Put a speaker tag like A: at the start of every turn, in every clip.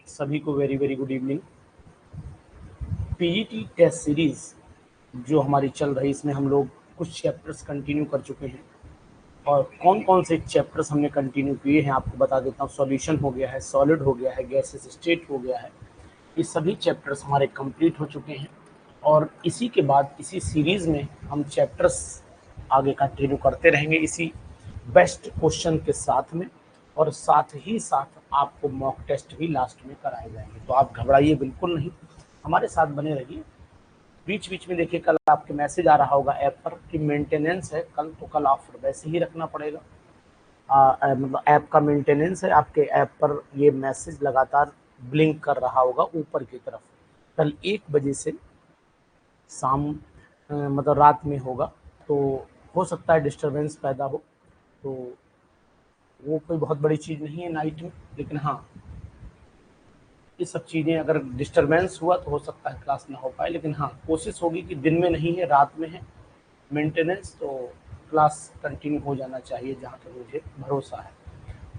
A: सभी को very very good evening. PGT test series जो हमारी चल रही, इसमें हम लोग कुछ चैप्टर्स कंटिन्यू कर चुके हैं और कौन कौन से चैप्टर्स हमने कंटिन्यू किए हैं आपको बता देता हूँ। सॉल्यूशन हो गया है, सॉलिड हो गया है, गैसेस स्टेट हो गया है। ये सभी चैप्टर्स हमारे कंप्लीट हो चुके हैं और इसी के बाद इसी सीरीज़ में हम चैप्टर्स आगे कंटिन्यू करते रहेंगे इसी बेस्ट क्वेश्चन के साथ में, और साथ ही साथ आपको मॉक टेस्ट भी लास्ट में कराए जाएंगे। तो आप घबराइए बिल्कुल नहीं, हमारे साथ बने रहिए। बीच बीच में देखिए, कल आपके मैसेज आ रहा होगा ऐप पर कि मेंटेनेंस है कल, तो कल ऑफर वैसे ही रखना पड़ेगा। मतलब ऐप का मेंटेनेंस है, आपके ऐप पर ये मैसेज लगातार ब्लिंक कर रहा होगा ऊपर की तरफ। कल 1 बजे से शाम मतलब रात में होगा, तो हो सकता है डिस्टरबेंस पैदा हो, तो वो कोई बहुत बड़ी चीज़ नहीं है नाइट में। लेकिन हाँ, ये सब चीज़ें अगर डिस्टरबेंस हुआ तो हो सकता है क्लास ना हो पाए, लेकिन हाँ कोशिश होगी कि दिन में नहीं है रात में है मेंटेनेंस, तो क्लास कंटिन्यू हो जाना चाहिए जहाँ तक मुझे भरोसा है।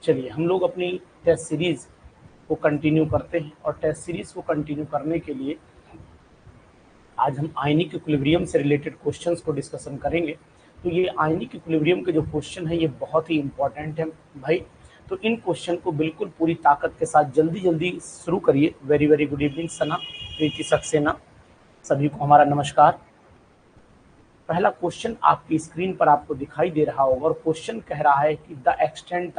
A: चलिए हम लोग अपनी टेस्ट सीरीज़ को कंटिन्यू करते हैं, और टेस्ट सीरीज़ को कंटिन्यू करने के लिए आज हम आयनिक इक्विलिब्रियम से रिलेटेड क्वेश्चंस को डिस्कशन करेंगे। तो ये आयनिक इक्विलिब्रियम के जो क्वेश्चन है ये बहुत ही इंपॉर्टेंट है भाई। तो इन क्वेश्चन को बिल्कुल पूरी ताकत के साथ जल्दी जल्दी शुरू करिए। वेरी वेरी गुड इवनिंग सना, प्रीति सक्सेना, सभी को हमारा नमस्कार। पहला क्वेश्चन आपकी स्क्रीन पर आपको दिखाई दे रहा होगा और क्वेश्चन कह रहा है कि the extent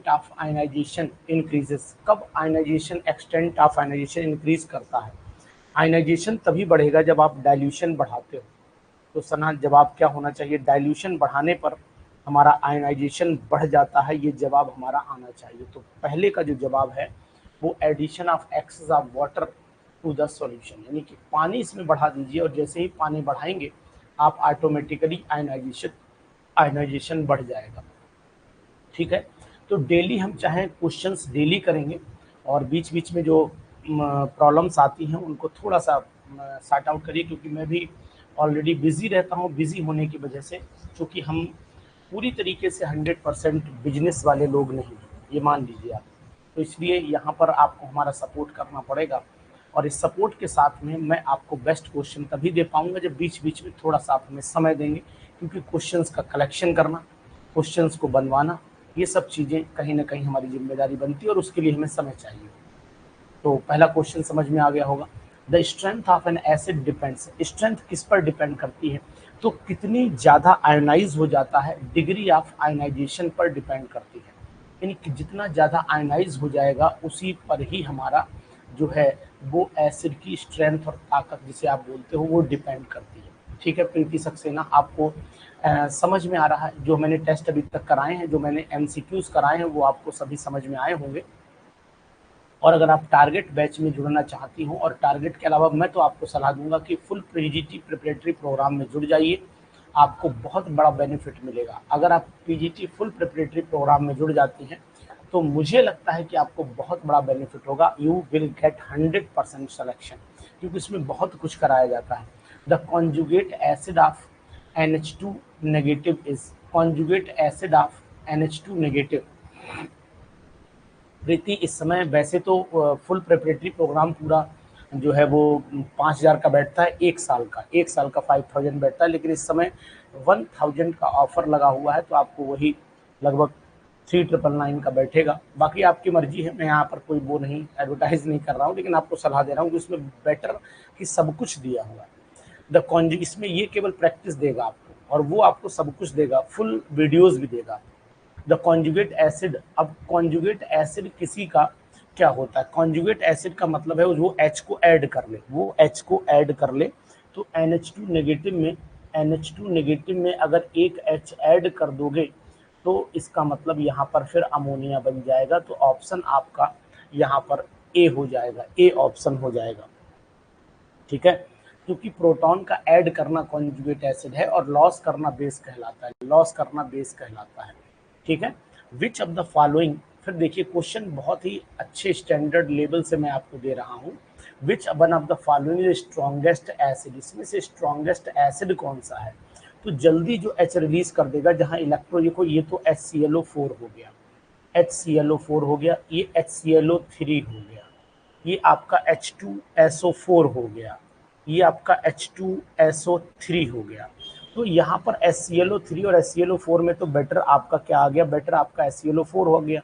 A: of ionization increases. कब ionization, extent of ionization increase करता है? आयनाइजेशन तभी बढ़ेगा जब आप डाइल्यूशन बढ़ाते हो। तो सना जवाब क्या होना चाहिए? डाइल्यूशन बढ़ाने पर हमारा आयनाइजेशन बढ़ जाता है, ये जवाब हमारा आना चाहिए। तो पहले का जो जवाब है वो addition of excess of water to the solution, यानी कि पानी इसमें बढ़ा दीजिए और जैसे ही पानी बढ़ाएंगे आप ऑटोमेटिकली आयनाइजेशन बढ़ जाएगा। ठीक है, तो डेली हम चाहें क्वेश्चंस डेली करेंगे और बीच बीच में जो प्रॉब्लम्स आती हैं उनको थोड़ा सा सॉर्ट आउट करिए, क्योंकि मैं भी ऑलरेडी बिजी रहता हूँ। बिजी होने की वजह से, क्योंकि हम पूरी तरीके से 100% बिजनेस वाले लोग नहीं हैं, ये मान लीजिए आप। तो इसलिए यहाँ पर आपको हमारा सपोर्ट करना पड़ेगा, और इस सपोर्ट के साथ में मैं आपको बेस्ट क्वेश्चन तभी दे पाऊँगा जब बीच बीच में थोड़ा सा आप हमें समय देंगे, क्योंकि क्वेश्चंस का कलेक्शन करना, क्वेश्चंस को बनवाना, ये सब चीज़ें कहीं ना कहीं हमारी जिम्मेदारी बनती है और उसके लिए हमें समय चाहिए। तो पहला क्वेश्चन समझ में आ गया होगा। The strength of N acid depends. Strength किस पर डिपेंड करती है? तो कितनी ज़्यादा आयनाइज हो जाता है, डिग्री ऑफ आयनाइजेशन पर डिपेंड करती है। यानी कि जितना ज़्यादा आयनाइज हो जाएगा उसी पर ही हमारा जो है वो एसिड की स्ट्रेंथ और ताकत, जिसे आप बोलते हो, वो डिपेंड करती है। ठीक है प्रीति सक्सेना, आपको समझ में आ रहा है? जो मैंने टेस्ट अभी तक कराए हैं, जो मैंने एमसीक्यूज कराए हैं, वो आपको सभी समझ में आए होंगे। और अगर आप टारगेट बैच में जुड़ना चाहती हो, और टारगेट के अलावा मैं तो आपको सलाह दूंगा कि फुल पीजीटी प्रिपरेटरी प्रोग्राम में जुड़ जाइए, आपको बहुत बड़ा बेनिफिट मिलेगा। अगर आप पीजीटी फुल प्रिपरेटरी प्रोग्राम में जुड़ जाती हैं तो मुझे लगता है कि आपको बहुत बड़ा बेनिफिट होगा। यू विल गेट 100% सिलेक्शन, क्योंकि इसमें बहुत कुछ कराया जाता है। The conjugate acid of NH2 negative is. Conjugate acid of NH2 negative. Preeti, इस समय वैसे तो फुल प्रिपरेटरी प्रोग्राम पूरा जो है वो 5,000 का बैठता है, 1 साल का 5,000 बैठता है, लेकिन इस समय 1,000 का ऑफर लगा हुआ है, तो आपको वही लगभग 3,999 का बैठेगा। बाकी आपकी मर्जी है, मैं यहाँ पर कोई वो नहीं एडवर्टाइज नहीं कर रहा हूँ, लेकिन आपको सलाह दे रहा हूँ कि उसमें बेटर कि सब कुछ दिया हुआ है। द कॉन्जुगेट, इसमें ये केवल प्रैक्टिस देगा आपको, और वो आपको सब कुछ देगा, फुल वीडियोज भी देगा। द कॉन्जुगेट एसिड, अब कॉन्जुगेट एसिड किसी का क्या होता है? कॉन्जुगेट एसिड का मतलब है वो H को ऐड कर ले, वो H को ऐड कर ले, तो NH2 नेगेटिव में अगर एक H ऐड कर दोगे तो इसका मतलब यहाँ पर फिर अमोनिया बन जाएगा। तो ऑप्शन आपका यहाँ पर ए हो जाएगा, ए ऑप्शन हो जाएगा। ठीक है, क्योंकि प्रोटॉन का ऐड करना कॉन्जुगेट एसिड है और लॉस करना बेस कहलाता है। ठीक है, विच ऑफ द फॉलोइंग, फिर देखिए क्वेश्चन बहुत ही अच्छे स्टैंडर्ड लेवल से मैं आपको दे रहा हूँ। Which one of the following is strongest acid, इसमें से स्ट्रॉन्गेस्ट एसिड कौन सा है? तो जल्दी जो H रिलीज कर देगा, जहाँ इलेक्ट्रो, देखो ये तो HClO4 हो गया, HClO4 हो गया, ये HClO3 हो गया, ये आपका H2SO4 हो गया, ये आपका H2SO3 हो गया। तो यहाँ पर HClO3 और HClO4 में तो बेटर आपका क्या आ गया, बेटर आपका HClO4 हो गया।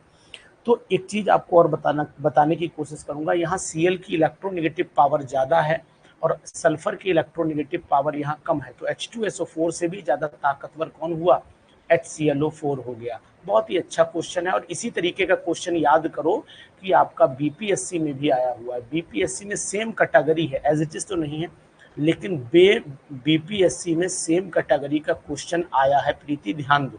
A: तो एक चीज आपको और बताने की कोशिश करूंगा, यहाँ Cl की इलेक्ट्रोनेगेटिव पावर ज्यादा है और सल्फर की इलेक्ट्रोनेगेटिव पावर यहाँ कम है, तो H2SO4 से भी ज्यादा ताकतवर कौन हुआ, HClO4 हो गया। बहुत ही अच्छा क्वेश्चन है और इसी तरीके का क्वेश्चन याद करो कि आपका बीपीएससी में भी आया हुआ है। बीपीएससी में सेम कैटेगरी है, एज इट इज तो नहीं है, लेकिन बीपीएससी में सेम कैटेगरी का क्वेश्चन आया है। प्रीति ध्यान दो,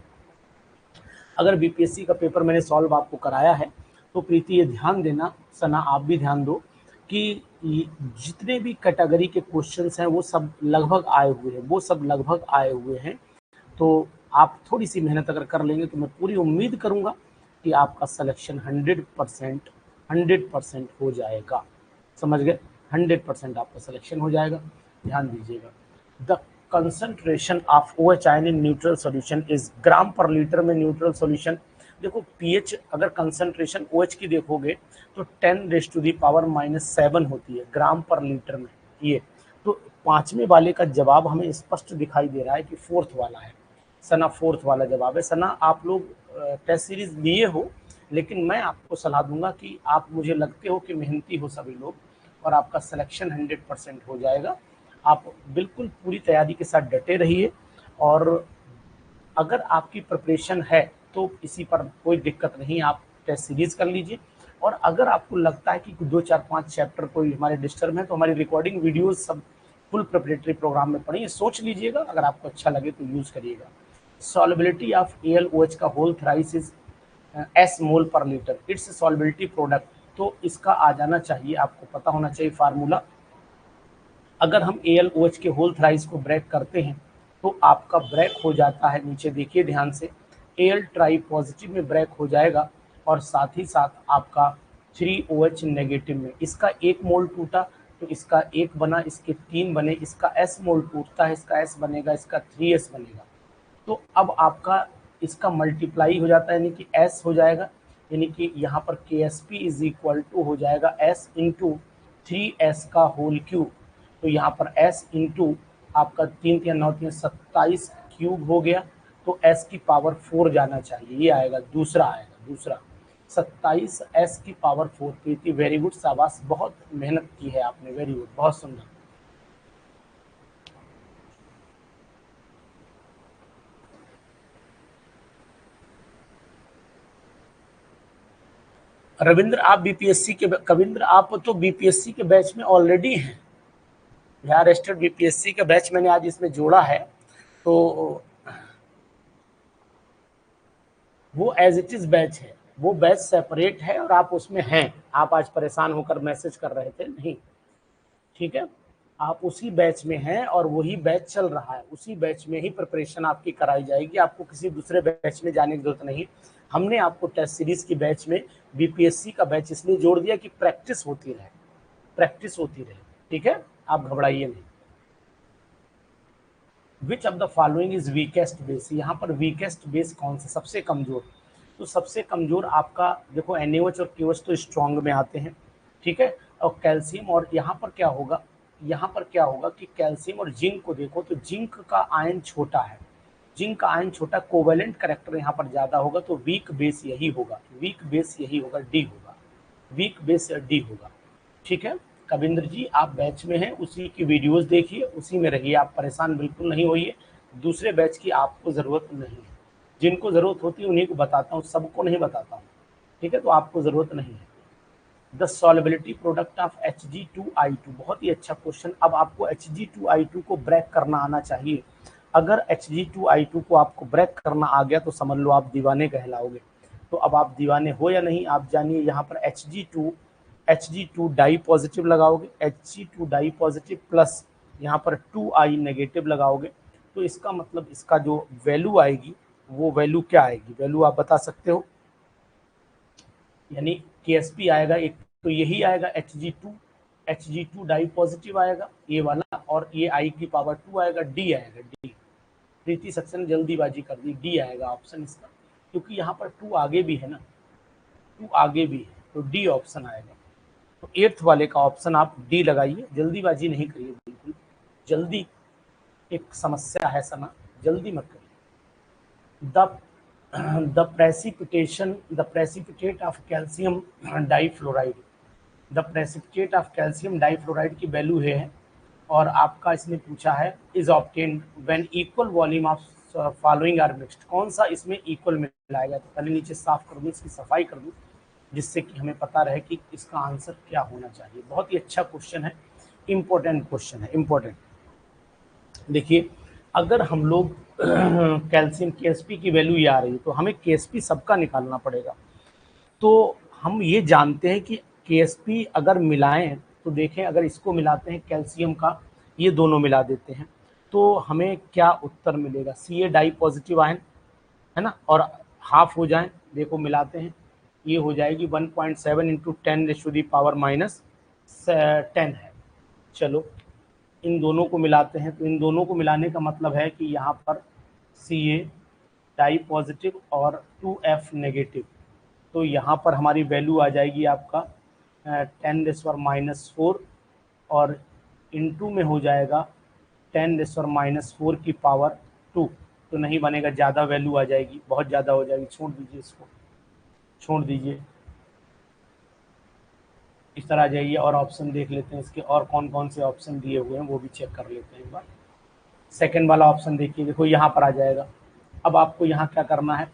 A: अगर बीपीएससी का पेपर मैंने सॉल्व आपको कराया है तो प्रीति ये ध्यान देना, सना आप भी ध्यान दो कि जितने भी कैटेगरी के क्वेश्चंस हैं वो सब लगभग आए हुए हैं, वो सब लगभग आए हुए हैं। तो आप थोड़ी सी मेहनत अगर कर लेंगे तो मैं पूरी उम्मीद करूंगा कि आपका सिलेक्शन 100% हो जाएगा। समझ गए, 100% आपका सिलेक्शन हो जाएगा। ध्यान दीजिएगा, the concentration of OH ion in neutral solution is gram per litre में न्यूट्रल सॉल्यूशन। देखो पीएच अगर कंसंट्रेशन OH की देखोगे तो 10⁻⁻7 होती है ग्राम पर लीटर में। ये तो पांचवें वाले का जवाब हमें स्पष्ट दिखाई दे रहा है कि फोर्थ वाला है। सना फोर्थ वाला जवाब है। सना आप लोग टेस्ट सीरीज लिए हो, लेकिन मैं आपको सलाह दूंगा कि आप मुझे लगते हो कि मेहनती हो सभी लोग और आपका सिलेक्शन 100% हो जाएगा। आप बिल्कुल पूरी तैयारी के साथ डटे रहिए और अगर आपकी प्रिपरेशन है तो इसी पर कोई दिक्कत नहीं, आप टेस्ट सीरीज कर लीजिए। और अगर आपको लगता है कि 2 4 5 चैप्टर कोई हमारे डिस्टर्ब है तो हमारी रिकॉर्डिंग वीडियोज सब फुल प्रिपरेटरी प्रोग्राम में पढ़िए, सोच लीजिएगा, अगर आपको अच्छा लगे तो यूज करिएगा। सॉल्युबिलिटी ऑफ AlOH का होल थ्राइस इज S मोल पर लीटर, इट्स सॉल्युबिलिटी प्रोडक्ट। तो इसका आ जाना चाहिए, आपको पता होना चाहिए फार्मूला। अगर हम AlOH के होल थ्राइस को ब्रेक करते हैं तो आपका ब्रेक हो जाता है, नीचे देखिए ध्यान से, Al ट्राई पॉजिटिव में ब्रेक हो जाएगा और साथ ही साथ आपका 3OH नेगेटिव में। इसका 1 मोल टूटा तो इसका 1 बना, इसके 3 बने, इसका S मोल टूटता है, इसका S बनेगा, इसका 3S बनेगा। तो अब आपका इसका मल्टीप्लाई हो जाता है, यानी कि S हो जाएगा, यानी कि यहाँ पर KSP इज इक्वल टू हो जाएगा S इंटू 3S का होल क्यूब। तो यहाँ पर S इंटू आपका 3 3 9 3 27 क्यूब हो गया, तो S की पावर 4 जाना चाहिए, ये आएगा दूसरा, आएगा दूसरा 27 S की पावर 4। प्रीति वेरी गुड, शाबाश, बहुत मेहनत की है आपने, वेरी गुड, बहुत सुंदर। रविंद्र आप बीपीएससी के, कविंद्र आप तो बीपीएससी के बैच में ऑलरेडी हैं, बिहार स्टेट बीपीएससी का बैच मैंने आज इसमें जोड़ा है, तो वो एज इट इज बैच है, वो बैच सेपरेट है और आप उसमें हैं। आप आज परेशान होकर मैसेज कर रहे थे, नहीं, ठीक है, आप उसी बैच में हैं और वही बैच चल रहा है, उसी बैच में ही प्रिपरेशन आपकी कराई जाएगी, आपको किसी दूसरे बैच में जाने की जरूरत नहीं। हमने आपको टेस्ट सीरीज की बैच में बीपीएससी का बैच इसलिए जोड़ दिया कि प्रैक्टिस होती रहे, प्रैक्टिस होती रहे, ठीक है, आप घबराइए नहीं। Which of the following is weakest base, यहाँ पर वीकेस्ट बेस कौन सा, सबसे कमजोर। तो सबसे कमजोर आपका देखो NaOH और KOH तो स्ट्रॉन्ग में आते हैं, ठीक है, और कैल्शियम, और यहाँ पर क्या होगा, यहाँ पर क्या होगा कि कैल्शियम और जिंक को देखो तो जिंक का आयन छोटा है, जिंक का आयन छोटा, कोवेलेंट करेक्टर यहाँ पर ज्यादा होगा, तो वीक बेस यही होगा, वीक बेस यही होगा, डी होगा, वीक बेस डी होगा, ठीक है। कविंद्र जी आप बैच में हैं, उसी की वीडियोस देखिए, उसी में रहिए, आप परेशान बिल्कुल नहीं होइए, दूसरे बैच की आपको ज़रूरत नहीं है, जिनको ज़रूरत होती है उन्हीं को बताता हूँ, सबको नहीं बताता हूँ, ठीक है, तो आपको ज़रूरत नहीं है। The solubility product of Hg2I2, बहुत ही अच्छा क्वेश्चन। अब आपको Hg2I2 को ब्रेक करना आना चाहिए, अगर Hg2I2 को आपको ब्रेक करना आ गया तो समझ लो आप दीवाने कहलाओगे। तो अब आप दीवाने हो या नहीं आप जानिए, यहाँ पर Hg2 डाई पॉजिटिव लगाओगे, Hg2 डाई पॉजिटिव प्लस यहाँ पर 2I नेगेटिव लगाओगे, तो इसका मतलब इसका जो वैल्यू आएगी वो वैल्यू क्या आएगी, वैल्यू आप बता सकते हो, यानी KSP आएगा एक, तो यही आएगा Hg2 डाई पॉजिटिव आएगा ये वाला, और ये I की पावर 2 आएगा, डी आएगा, डी। प्रीति सक्सेना जल्दीबाजी कर दी, डी आएगा ऑप्शन इसका, क्योंकि यहाँ पर 2 आगे भी है ना, F2 आगे भी है, तो डी ऑप्शन आएगा। तो 8th वाले का ऑप्शन आप डी लगाइए, जल्दीबाजी नहीं करिए, बिल्कुल जल्दी, एक समस्या है समय, जल्दी मत करिए। The precipitate of calcium difluoride, the precipitate of calcium difluoride की वैल्यू है, और आपका इसने पूछा है is obtained when equal volume of following are mixed, कौन सा इसमें इक्वल मिलाया गया। तो पहले नीचे साफ कर दूँ, इसकी सफाई कर दूँ, जिससे कि हमें पता रहे कि इसका आंसर क्या होना चाहिए। बहुत ही अच्छा क्वेश्चन है, इम्पोर्टेंट क्वेश्चन है, इम्पोर्टेंट। देखिए, अगर हम लोग कैल्शियम KSP की वैल्यू ये आ रही है, तो हमें KSP सबका निकालना पड़ेगा। तो हम ये जानते हैं कि KSP अगर मिलाएं, तो देखें अगर इसको मिलाते हैं कैल्शियम का, ये दोनों मिला देते हैं, तो हमें क्या उत्तर मिलेगा। Ca डाई पॉजिटिव आयन है ना, और हाफ हो जाए, देखो मिलाते हैं, ये हो जाएगी 1.7 इंटू 10⁻⁻10 है। चलो इन दोनों को मिलाते हैं, तो इन दोनों को मिलाने का मतलब है कि यहाँ पर Ca डाई पॉजिटिव और 2F नेगेटिव, तो यहाँ पर हमारी वैल्यू आ जाएगी आपका 10⁻⁻4, और इनटू में हो जाएगा 10⁻⁻4 की पावर 2, तो नहीं बनेगा, ज़्यादा वैल्यू आ जाएगी, बहुत ज़्यादा हो जाएगी, छोड़ दीजिए इसको, छोड़ दीजिए, इस तरह आ जाइए। और ऑप्शन देख लेते हैं इसके, और कौन कौन से ऑप्शन दिए हुए हैं वो भी चेक कर लेते हैं एक बार। सेकेंड वाला ऑप्शन देखिए, देखो यहाँ पर आ जाएगा। अब आपको यहाँ क्या करना है,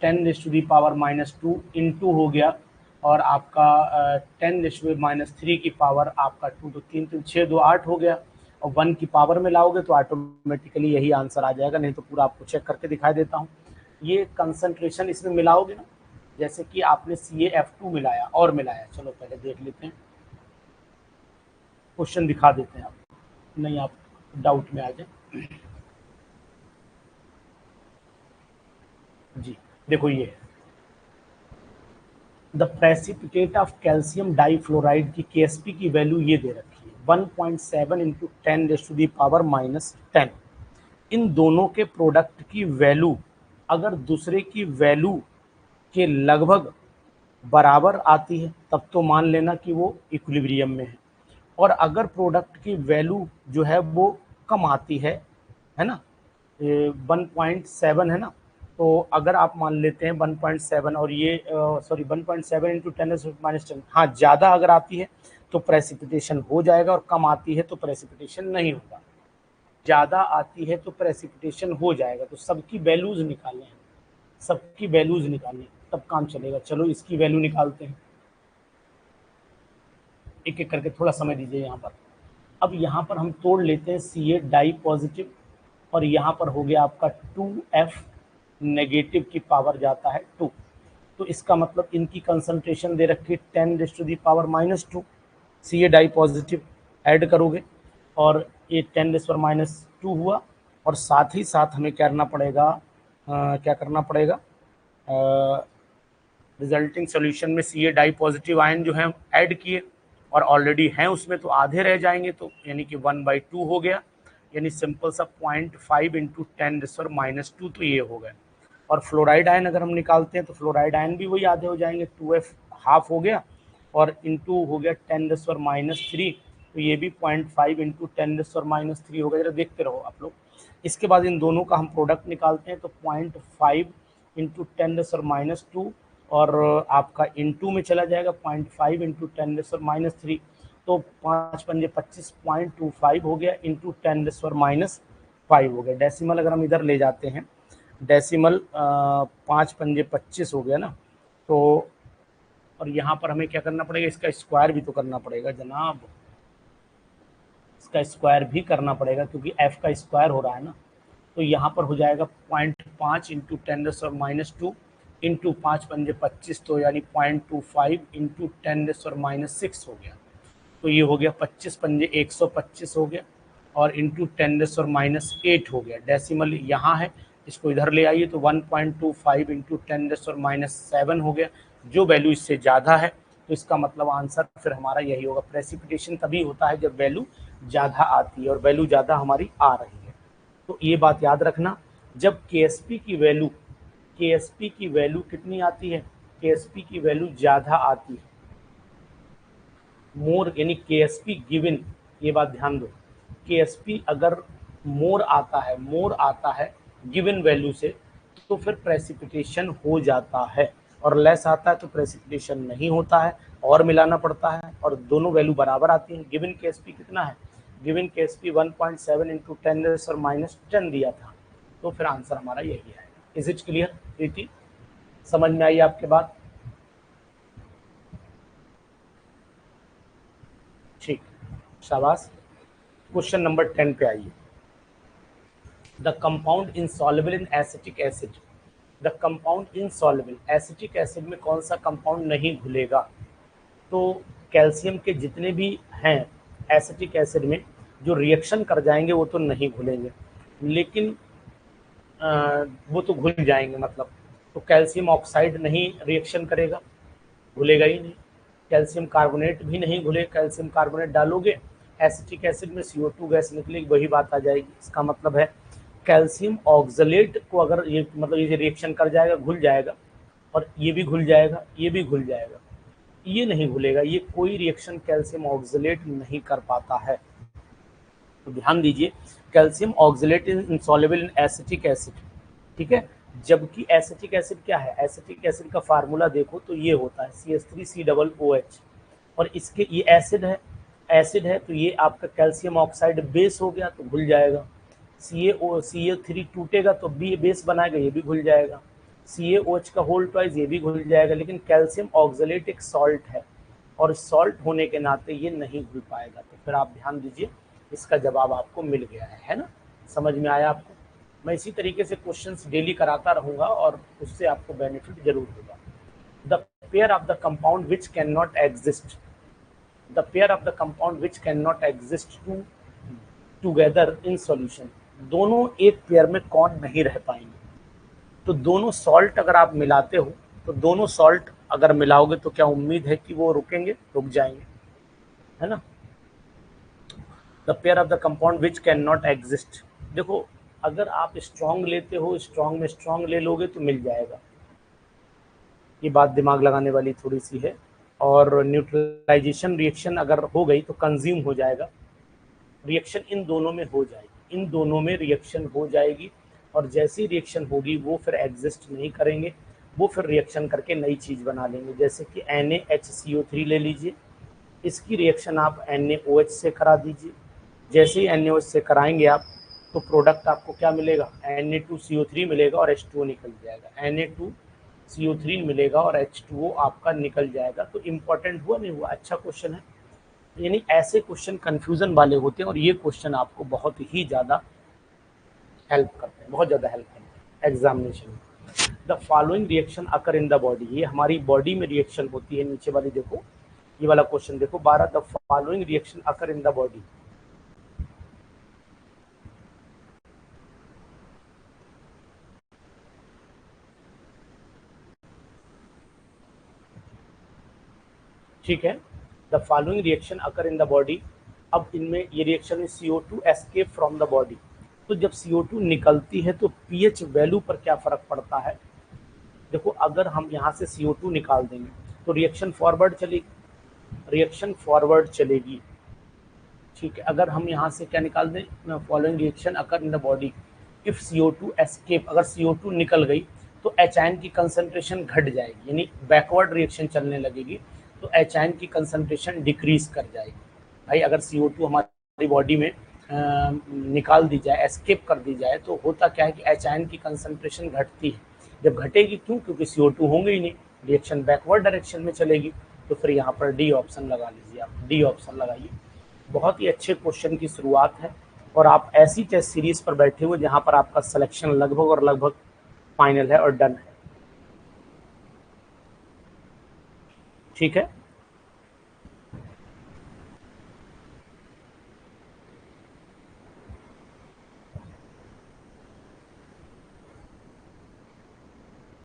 A: 10⁻⁻2 इंटू हो गया, और आपका 10⁻³ की पावर आपका 2, तो 3 3 6 2 8 हो गया, और 1 की पावर में लाओगे तो ऑटोमेटिकली यही आंसर आ जाएगा। नहीं तो पूरा आपको चेक करके दिखाई देता हूँ। ये कंसंट्रेशन इसमें मिलाओगे ना, जैसे कि आपने CaF2 मिलाया और मिलाया, चलो पहले देख लेते हैं, क्वेश्चन दिखा देते हैं आपको, नहीं आप डाउट में आ जाए। जी देखो, ये the precipitate of calcium difluoride की KSP की वैल्यू ये दे रखी है 1.7 इंटू 10⁻⁻10। इन दोनों के प्रोडक्ट की वैल्यू अगर दूसरे की वैल्यू के लगभग बराबर आती है, तब तो मान लेना कि वो इक्विलिब्रियम में है। और अगर प्रोडक्ट की वैल्यू जो है वो कम आती है ना, 1.7 है ना, तो अगर आप मान लेते हैं 1.7 और ये 1.7 इंटू 10⁻⁻10, हाँ ज़्यादा अगर आती है तो प्रेसिपिटेशन हो जाएगा, और कम आती है तो प्रेसिपिटेशन नहीं होगा। ज़्यादा आती है तो प्रेसिपिटेशन हो जाएगा। तो सबकी वैल्यूज़ निकालें, सबकी वैल्यूज़ निकालें, तब काम चलेगा। चलो इसकी वैल्यू निकालते हैं, एक एक करके, थोड़ा समय दीजिए यहाँ पर। अब यहाँ पर हम तोड़ लेते हैं, Ca डाई पॉजिटिव, और यहाँ पर हो गया आपका 2F नेगेटिव की पावर जाता है 2, तो इसका मतलब इनकी कंसंट्रेशन दे रखी है 10⁻⁻2। Ca डाई पॉजिटिव ऐड करोगे और ये 10⁻⁻2 हुआ, और साथ ही साथ हमें करना पड़ेगा, क्या करना पड़ेगा, रिजल्टिंग सोल्यूशन में Ca डाई पॉजिटिव आयन जो है ऐड किए, और ऑलरेडी हैं उसमें, तो आधे रह जाएंगे, तो यानी कि 1/2 हो गया, यानी सिंपल सा 0.5 इंटू 10⁻⁻2, तो ये हो गया। और फ्लोराइड आयन अगर हम निकालते हैं तो फ्लोराइड आयन भी वही आधे हो जाएंगे, 2F हाफ हो गया, और इंटू हो गया 10⁻⁻3, तो ये भी 0.5 इंटू 10⁻⁻3 हो गया। जरा देखते रहो आप लोग। इसके बाद इन दोनों का हम प्रोडक्ट निकालते हैं, तो 0.5 इंटू 10⁻2, और आपका इंटू में चला जाएगा 0.5 इंटू 10⁻3, तो 5 पंजे 25, 0.25 हो गया इंटू 10⁻5 हो गया। डेसिमल अगर हम इधर ले जाते हैं, डेसिमल 5 पंजे 25 हो गया ना, तो और यहाँ पर हमें क्या करना पड़ेगा, इसका स्क्वायर भी तो करना पड़ेगा जनाब, इसका स्क्वायर भी करना पड़ेगा, क्योंकि F का स्क्वायर हो रहा है ना। तो यहाँ पर हो जाएगा 0.5 इंटू 10⁻2 इंटू 5 पंजे 25, तो यानी 0.25 इंटू 10⁻6 हो गया, तो ये हो गया 25 पंजे 125 हो गया, और इंटू 10⁻8 हो गया। डेसिमल यहाँ है, इसको इधर ले आइए, तो 1.25 इंटू 10⁻7 हो गया। जो वैल्यू इससे ज़्यादा है, तो इसका मतलब आंसर फिर हमारा यही होगा। प्रेसिपिटेशन तभी होता है जब वैल्यू ज़्यादा आती है, और वैल्यू ज़्यादा हमारी आ रही है। तो ये बात याद रखना, जब KSP की वैल्यू कितनी आती है, KSP की वैल्यू ज़्यादा आती है, मोर यानी KSP गिवन, ये बात ध्यान दो, KSP अगर मोर आता है गिवन वैल्यू से तो फिर प्रेसिपिटेशन हो जाता है, और लेस आता है तो प्रेसिपिटेशन नहीं होता है और मिलाना पड़ता है, और दोनों वैल्यू बराबर आती हैं। गिवन KSP कितना है, गिवन KSP 1.7 इंटू 10⁻⁻10 दिया था, तो फिर आंसर हमारा यही है। इज इट क्लियर प्रीति, समझ में आई आपके बात? ठीक, शाबाश। क्वेश्चन नंबर 10 पे आइए। The compound insoluble in acetic acid, the compound insoluble, acetic acid में कौन सा कंपाउंड नहीं घुलेगा? तो कैल्शियम के जितने भी हैं एसिटिक एसिड में जो रिएक्शन कर जाएंगे वो तो नहीं घुलेंगे, लेकिन वो तो घुल जाएंगे, मतलब तो कैल्शियम ऑक्साइड नहीं रिएक्शन करेगा, घुलेगा ही नहीं। कैल्शियम कार्बोनेट भी नहीं घुले, कैल्शियम कार्बोनेट डालोगे एसिटिक एसिड में CO2 गैस निकलेगी, वही बात आ जाएगी। इसका मतलब है कैल्शियम ऑक्सलेट को अगर ये मतलब ये रिएक्शन कर जाएगा, घुल जाएगा, और ये भी घुल जाएगा, ये भी घुल जाएगा, ये नहीं घुलेगा, ये कोई रिएक्शन कैल्शियम ऑक्सलेट नहीं कर पाता है। तो ध्यान दीजिए, calcium oxalate is insoluble in acetic acid, ठीक है। जबकि एसिटिक एसिड क्या है, एसिटिक एसिड का फार्मूला देखो तो ये होता है CH3COOH, और इसके ये एसिड है तो ये आपका कैल्शियम ऑक्साइड बेस हो गया तो घुल जाएगा। CaO3 टूटेगा तो बी बेस बनाएगा, ये भी घुल जाएगा। CaOH का होल ट्वाइस, ये भी घुल जाएगा। लेकिन कैल्शियम ऑक्सलेट एक सॉल्ट है, और सॉल्ट होने के नाते ये नहीं घुल पाएगा। तो फिर आप ध्यान दीजिए, इसका जवाब आपको मिल गया है ना, समझ में आया आपको? मैं इसी तरीके से क्वेश्चंस डेली कराता रहूँगा और उससे आपको बेनिफिट जरूर होगा। The pair of the compound which can not exist, the pair of the compound which can not exist together in solution, दोनों एक पेयर में कौन नहीं रह पाएंगे? तो दोनों सॉल्ट अगर आप मिलाते हो, तो दोनों सॉल्ट अगर मिलाओगे तो क्या उम्मीद है कि वो रुकेंगे, रुक जाएंगे, है ना। The pair of the compound which can not exist, देखो अगर आप स्ट्रॉन्ग लेते हो, स्ट्रॉन्ग में स्ट्रॉन्ग ले लोगे तो मिल जाएगा, ये बात दिमाग लगाने वाली थोड़ी सी है। और न्यूट्रलाइजेशन रिएक्शन अगर हो गई तो कंज्यूम हो जाएगा, रिएक्शन इन दोनों में हो जाएगी, इन दोनों में रिएक्शन हो जाएगी, और जैसी रिएक्शन होगी वो फिर एग्जिस्ट नहीं करेंगे, वो फिर रिएक्शन करके नई चीज़ बना लेंगे। जैसे कि NaHCO3 ले लीजिए, इसकी रिएक्शन आप NaOH से करा दीजिए, जैसे ही NaOH से कराएंगे आप तो प्रोडक्ट आपको क्या मिलेगा, Na2CO3 मिलेगा और H2O निकल जाएगा, Na2CO3 मिलेगा और H2O आपका निकल जाएगा। तो इम्पोर्टेंट हुआ नहीं हुआ, अच्छा क्वेश्चन है। यानी ऐसे क्वेश्चन कंफ्यूजन वाले होते हैं, और ये क्वेश्चन आपको बहुत ही ज़्यादा हेल्प करते हैं, बहुत ज़्यादा हेल्प करते हैं एग्जामिनेशन में। The following reaction occur in the body, ये हमारी बॉडी में रिएक्शन होती है। नीचे वाली देखो, ये वाला क्वेश्चन देखो 12, the following reaction occur in the body, ठीक है। The following reaction occur in the body, अब इनमें ये रिएक्शन में CO2 escape from the body, तो जब CO2 निकलती है तो pH वैल्यू पर क्या फ़र्क पड़ता है? देखो अगर हम यहाँ से CO2 निकाल देंगे तो रिएक्शन फॉरवर्ड चलेगी, रिएक्शन फॉरवर्ड चलेगी, ठीक है। अगर हम यहाँ से क्या निकाल दें, following reaction occur in the body if CO2 escape, अगर CO2 निकल गई तो H की कंसंट्रेशन घट जाएगी, यानी बैकवर्ड रिएक्शन चलने लगेगी, तो H की कंसंट्रेशन डिक्रीज कर जाएगी। भाई अगर CO2 हमारी बॉडी में निकाल दी जाए, एस्केप कर दी जाए, तो होता क्या है कि H की कंसंट्रेशन घटती है। जब घटेगी क्यों, क्योंकि CO2 होंगे ही नहीं, रिएक्शन बैकवर्ड डायरेक्शन में चलेगी। तो फिर यहाँ पर डी ऑप्शन लगा लीजिए, आप डी ऑप्शन लगाइए। बहुत ही अच्छे क्वेश्चन की शुरुआत है, और आप ऐसी टेस्ट सीरीज पर बैठे हुए जहाँ पर आपका सिलेक्शन लगभग और लगभग फाइनल है और डन है, ठीक है।